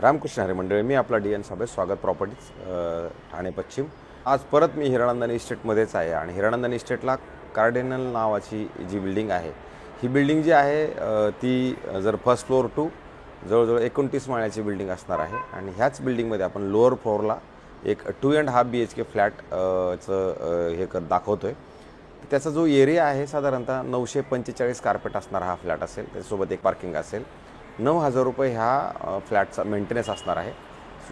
रामकृष्ण हरी मंडळी, मी आपला D N Sable, स्वागत प्रॉपर्टीज ठाणे पश्चिम। आज परत मी हिरानंदानी इस्टेटमध्येच आहे आणि हिरानंदानी इस्टेटला कार्डिनल नावाची जी बिल्डिंग आहे, ही बिल्डिंग जी आहे ती जर फर्स्ट फ्लोअर टू जवळजवळ 29 माळ्याची बिल्डिंग असणार आहे आणि ह्याच बिल्डिंगमध्ये आपण लोअर फ्लोअरला एक 2.5 BHK फ्लॅटचं हे दाखवतोय। त्याचा जो एरिया आहे साधारणतः 945 कार्पेट असणारा हा फ्लॅट असेल, त्याच्यासोबत एक पार्किंग असेल। 9,000 रुपये ह्या फ्लॅटचा मेंटेनन्स असणार आहे।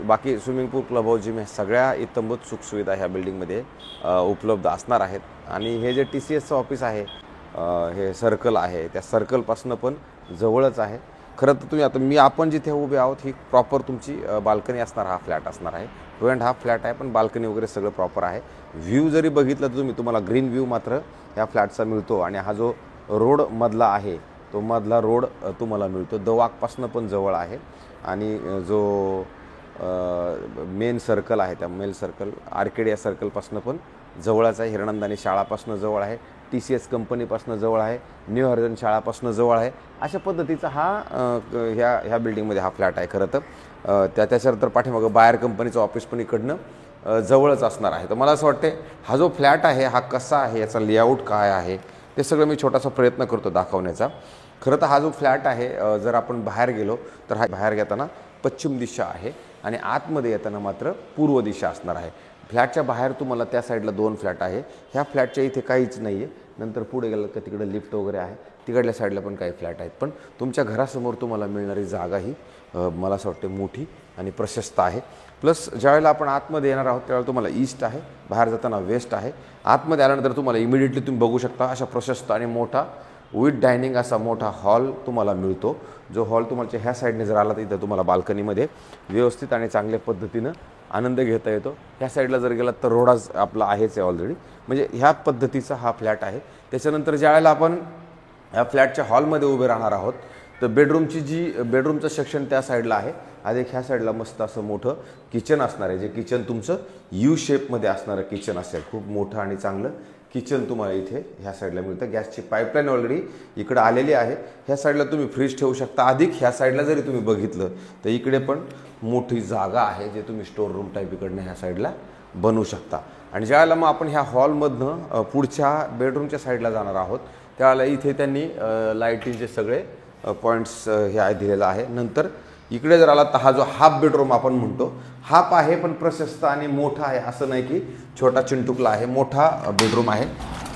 बाकी स्विमिंग पूल, क्लब हाऊस, जिम, सगळ्या इत्तंभूत सुखसुविधा ह्या बिल्डिंगमध्ये उपलब्ध असणार आहेत। आणि हे जे TCSचं ऑफिस आहे, हे सर्कल आहे, त्या सर्कलपासून पण जवळच आहे। खरं तर आपण जिथे उभे आहोत ही प्रॉपर तुमची बाल्कनी असणार हा फ्लॅट असणार आहे। 2.5 फ्लॅट आहे, पण बाल्कनी वगैरे सगळं प्रॉपर आहे। व्ह्यू जरी बघितलं तर तुम्हाला ग्रीन व्ह्यू मात्र ह्या फ्लॅटचा मिळतो आणि हा जो रोड मधला आहे तो मधला रोड तुम्हाला मिळतो। दवाकपासून पण जवळ आहे आणि जो मेन सर्कल आहे त्या मेन सर्कल आर्केडिया सर्कलपासून पण जवळच आहे। हिरानंदानी शाळापासून जवळ आहे, TCS कंपनीपासून जवळ आहे, न्यू हॉरिझॉन शाळापासून जवळ आहे। अशा पद्धतीचा ह्या बिल्डिंगमध्ये हा फ्लॅट आहे। खरं तर त्याच्यानंतर पाठीमागं बायर कंपनीचं ऑफिस पण इकडनं जवळच असणार आहे। तर मला असं वाटते हा जो फ्लॅट आहे हा कसा आहे, याचा लेआउट काय आहे, ते सगळं मी छोटासा प्रयत्न करतो दाखवण्याचा। खरं तर हा जो फ्लॅट आहे, जर आपण बाहेर गेलो तर हा बाहेर घेताना पश्चिम दिशा आहे आणि आतमध्ये येताना मात्र पूर्व दिशा असणार आहे। फ्लॅटच्या बाहेर तुम्हाला त्या साईडला 2 फ्लॅट आहे। ह्या फ्लॅटच्या इथे काहीच नाही आहे। नंतर पुढे गेलं का तिकडे लिफ्ट वगैरे आहे, तिकडल्या साईडला पण काही फ्लॅट आहेत। पण तुमच्या घरासमोर तुम्हाला मिळणारी जागा ही मला असं वाटते मोठी आणि प्रशस्त आहे। प्लस ज्यावेळेला आपण आतमध्ये येणार आहोत त्यावेळेला तुम्हाला ईस्ट आहे, बाहेर जाताना वेस्ट आहे। आतमध्ये आल्यानंतर तुम्हाला इमिडिएटली तुम्ही बघू शकता अशा प्रशस्त आणि मोठा विथ डायनिंग असा मोठा हॉल तुम्हाला मिळतो। जो हॉल तुम्हाला ह्या साईडने जर आला तर इथं तुम्हाला बाल्कनीमध्ये व्यवस्थित आणि चांगल्या पद्धतीनं आनंद घेता येतो। ह्या साईडला जर गेलात तर रोडाच आपला आहेच आहे ऑलरेडी, म्हणजे ह्या पद्धतीचा हा फ्लॅट आहे। त्याच्यानंतर ज्यावेळेला आपण ह्या फ्लॅटच्या हॉलमध्ये उभे राहणार आहोत तर बेडरूमचं सेक्शन त्या साईडला आहे। अधिक ह्या साईडला मस्त असं मोठं किचन असणार आहे, जे किचन तुमचं U शेपमध्ये असणारं किचन असेल। खूप मोठं आणि चांगलं किचन तुम्हाला इथे ह्या साईडला मिळतं। गॅसची पाईपलाईन ऑलरेडी इकडे आलेली आहे। ह्या साईडला तुम्ही फ्रीज ठेवू शकता। अधिक ह्या साईडला जरी तुम्ही बघितलं तर इकडे पण मोठी जागा आहे, जे तुम्ही स्टोर रूम टाईप इकडनं ह्या साईडला बनवू शकता। आणि ज्यावेळेला मग आपण ह्या हॉलमधनं पुढच्या बेडरूमच्या साईडला जाणार आहोत त्यावेळेला इथे त्यांनी लाईटिंगचे सगळे पॉईंट्स हे दिलेलं आहे। नंतर इकडे जर आला तर हा जो हाफ बेडरूम आपण म्हणतो, हाफ आहे पण प्रशस्त आणि मोठा आहे, असं नाही की छोटा चिंटुकला आहे, मोठा बेडरूम आहे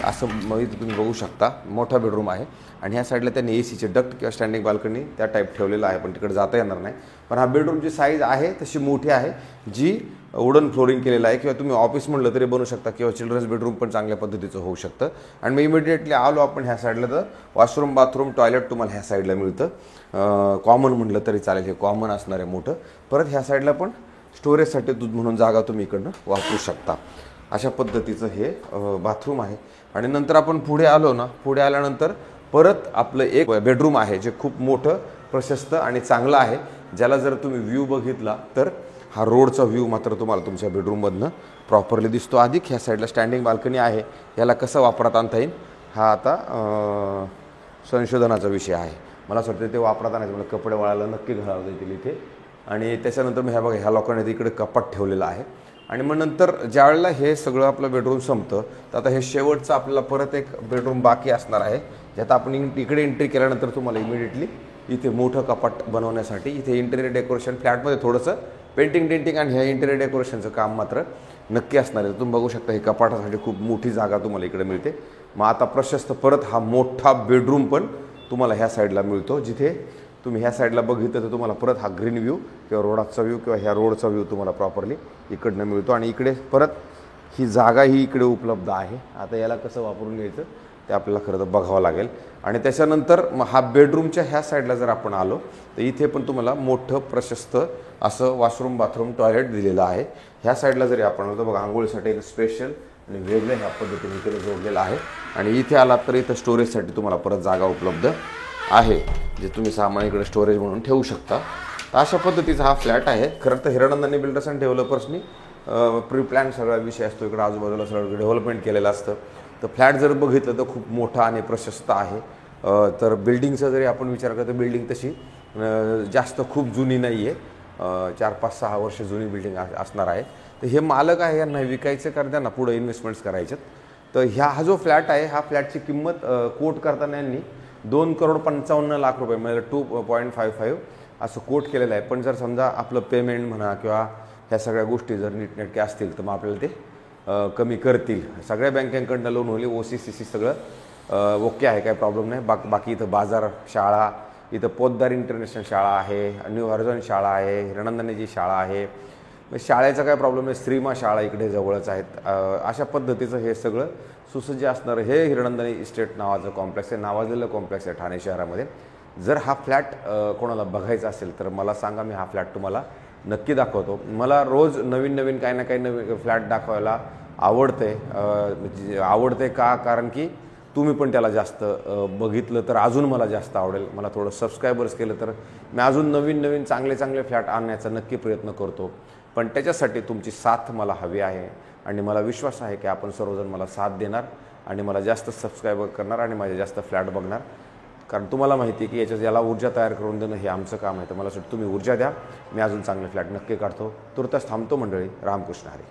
असं मग इथे तुम्ही बघू शकता। मोठा बेडरूम आहे आणि ह्या साईडला त्यांनी ACचे डक्ट किंवा स्टँडिंग बाल्कनी त्या टाईप ठेवलेलं आहे, पण तिकडे जाता येणार नाही। पण हा बेडरूमची साईज आहे तशी मोठी आहे, जी वुडन फ्लोरिंग केलेलं आहे, किंवा तुम्ही ऑफिस म्हणलं तरी बनवू शकता किंवा चिल्ड्रन्स बेडरूम पण चांगल्या पद्धतीचं होऊ शकतं। आणि मग इमिडिएटली आलो आपण ह्या साईडला तर वॉशरूम, बाथरूम, टॉयलेट तुम्हाला ह्या साईडला मिळतं। कॉमन म्हटलं तरी चालेल, हे कॉमन असणार आहे मोठं। परत ह्या साईडला पण स्टोरेजसाठी दूध म्हणून जागा तुम्ही इकडनं वापरू शकता। अशा पद्धतीचं हे बाथरूम आहे। आणि नंतर आपण पुढे आलो ना, पुढे आल्यानंतर परत आपलं एक बेडरूम आहे, जे खूप मोठं, प्रशस्त आणि चांगलं आहे। ज्याला जर तुम्ही व्ह्यू बघितला तर हा रोडचा व्ह्यू मात्र तुम्हाला तुमच्या बेडरूममधनं प्रॉपरली दिसतो। अधिक ह्या साईडला स्टँडिंग बाल्कनी आहे, याला कसं वापरात आणता येईल हा आता संशोधनाचा विषय आहे। मला असं वाटतं ते वापरात आणायचं म्हणजे कपडे वाळायला नक्की घालावं येतील इथे। आणि त्याच्यानंतर मी ह्या लोकांनी इकडे कपाट ठेवलेलं आहे। आणि मग नंतर ज्यावेळेला हे सगळं आपलं बेडरूम संपतं तर आता हे शेवटचं आपल्याला परत एक बेडरूम बाकी असणार आहे, ज्यात आपण इकडे एंट्री केल्यानंतर तुम्हाला इमिडिएटली इथे मोठं कपाट बनवण्यासाठी इथे इंटेरियर डेकोरेशन, फ्लॅटमध्ये थोडंसं पेंटिंग आणि ह्या इंटेरियर डेकोरेशनचं काम मात्र नक्की असणार आहे। तुम्ही बघू शकता ही कपाटासाठी खूप मोठी जागा तुम्हाला इकडे मिळते। मग आता प्रशस्त परत हा मोठा बेडरूम पण तुम्हाला ह्या साईडला मिळतो, जिथे तुम्ही ह्या साईडला बघितलं तर तुम्हाला परत हा ग्रीन व्ह्यू किंवा रोडाचा व्ह्यू किंवा ह्या रोडचा व्ह्यू तुम्हाला प्रॉपरली इकडनं मिळतो। आणि इकडे परत ही जागा ही इकडे उपलब्ध आहे। आता याला कसं वापरून घ्यायचं ते आपल्याला खरं तर बघावं लागेल। आणि त्याच्यानंतर मग हा बेडरूमच्या ह्या साईडला जर आपण आलो तर इथे पण तुम्हाला मोठं प्रशस्त असं वॉशरूम, बाथरूम, टॉयलेट दिलेलं आहे। ह्या साईडला जरी आपण आलो तर बघा आंघोळीसाठी एक स्पेशल आणि वेगळ्या ह्या पद्धतीने इकडे जोडलेलं आहे। आणि इथे आलात तर इथं स्टोरेजसाठी तुम्हाला परत जागा उपलब्ध आहे, जे तुम्ही सामान इकडे स्टोरेज म्हणून ठेवू शकता। तर अशा पद्धतीचा हा फ्लॅट आहे। खरं तर हिरानंदानी बिल्डर्स अँड डेव्हलपर्सनी प्री प्लॅन सगळा विषय असतो, इकडे आजूबाजूला सगळं डेव्हलपमेंट केलेलं असतं। तर फ्लॅट जर बघितलं तर खूप मोठा आणि प्रशस्त आहे। तर बिल्डिंगचा जरी आपण विचार करतो, बिल्डिंग तशी जास्त खूप जुनी नाही आहे, 4-5-6 वर्ष जुनी बिल्डिंग असणार आहे. तर हे मालक आहे यांना विकायचं कारण त्यांना पुढे इन्व्हेस्टमेंट्स करायच्यात. तर हा जो फ्लॅट आहे ह्या फ्लॅटची किंमत कोट करताना यांनी 2,55,00,000 रुपये म्हणजे 2.55 असं कोट केलेलं आहे. पण जर समजा आपलं पेमेंट म्हणा किंवा ह्या सगळ्या गोष्टी जर नीटनेटक्या असतील तर मग आपल्याला ते कमी करतील. सगळ्या बँकांकडनं लोन होईल, OC-CC सगळं ओके आहे, काही प्रॉब्लेम नाही. बाकी इथं बाजार, शाळा, इथं पोद्दार इंटरनॅशनल शाळा आहे, न्यू हॉरिझॉन शाळा आहे, हिरणनंदानीची शाळा आहे, शाळेचा काय प्रॉब्लेम आहे. श्रीमा शाळा इकडे जवळच आहेत. अशा पद्धतीचं हे सगळं सुसज्ज असणारं हे हिरणनंदानी इस्टेट नावाचं कॉम्प्लेक्स आहे, नावाजलेलं कॉम्प्लेक्स आहे ठाणे शहरामध्ये. जर हा फ्लॅट कोणाला बघायचा असेल तर मला सांगा, मी हा फ्लॅट तुम्हाला नक्की दाखवतो. मला रोज नवीन नवीन काही ना काही नवीन फ्लॅट दाखवायला आवडते का, कारण की तुम्ही पण त्याला जास्त बघितलं तर अजून मला जास्त आवडेल. मला थोडं सबस्क्रायबर्स केलं तर मी अजून नवीन नवीन चांगले चांगले फ्लॅट आणण्याचा नक्की प्रयत्न करतो. पण त्याच्यासाठी तुमची साथ मला हवी आहे आणि मला विश्वास आहे की आपण सर्वजण मला साथ देणार आणि मला जास्त सबस्क्रायबर करणार आणि माझे जास्त फ्लॅट बघणार. कारण तुम्हाला माहिती आहे की याला ऊर्जा तयार करून देणं हे आमचं काम आहे. तर मला तुम्ही ऊर्जा द्या, मी अजून चांगले फ्लॅट नक्की काढतो. तुर्तास थांबतो मंडळी. रामकृष्ण हरी.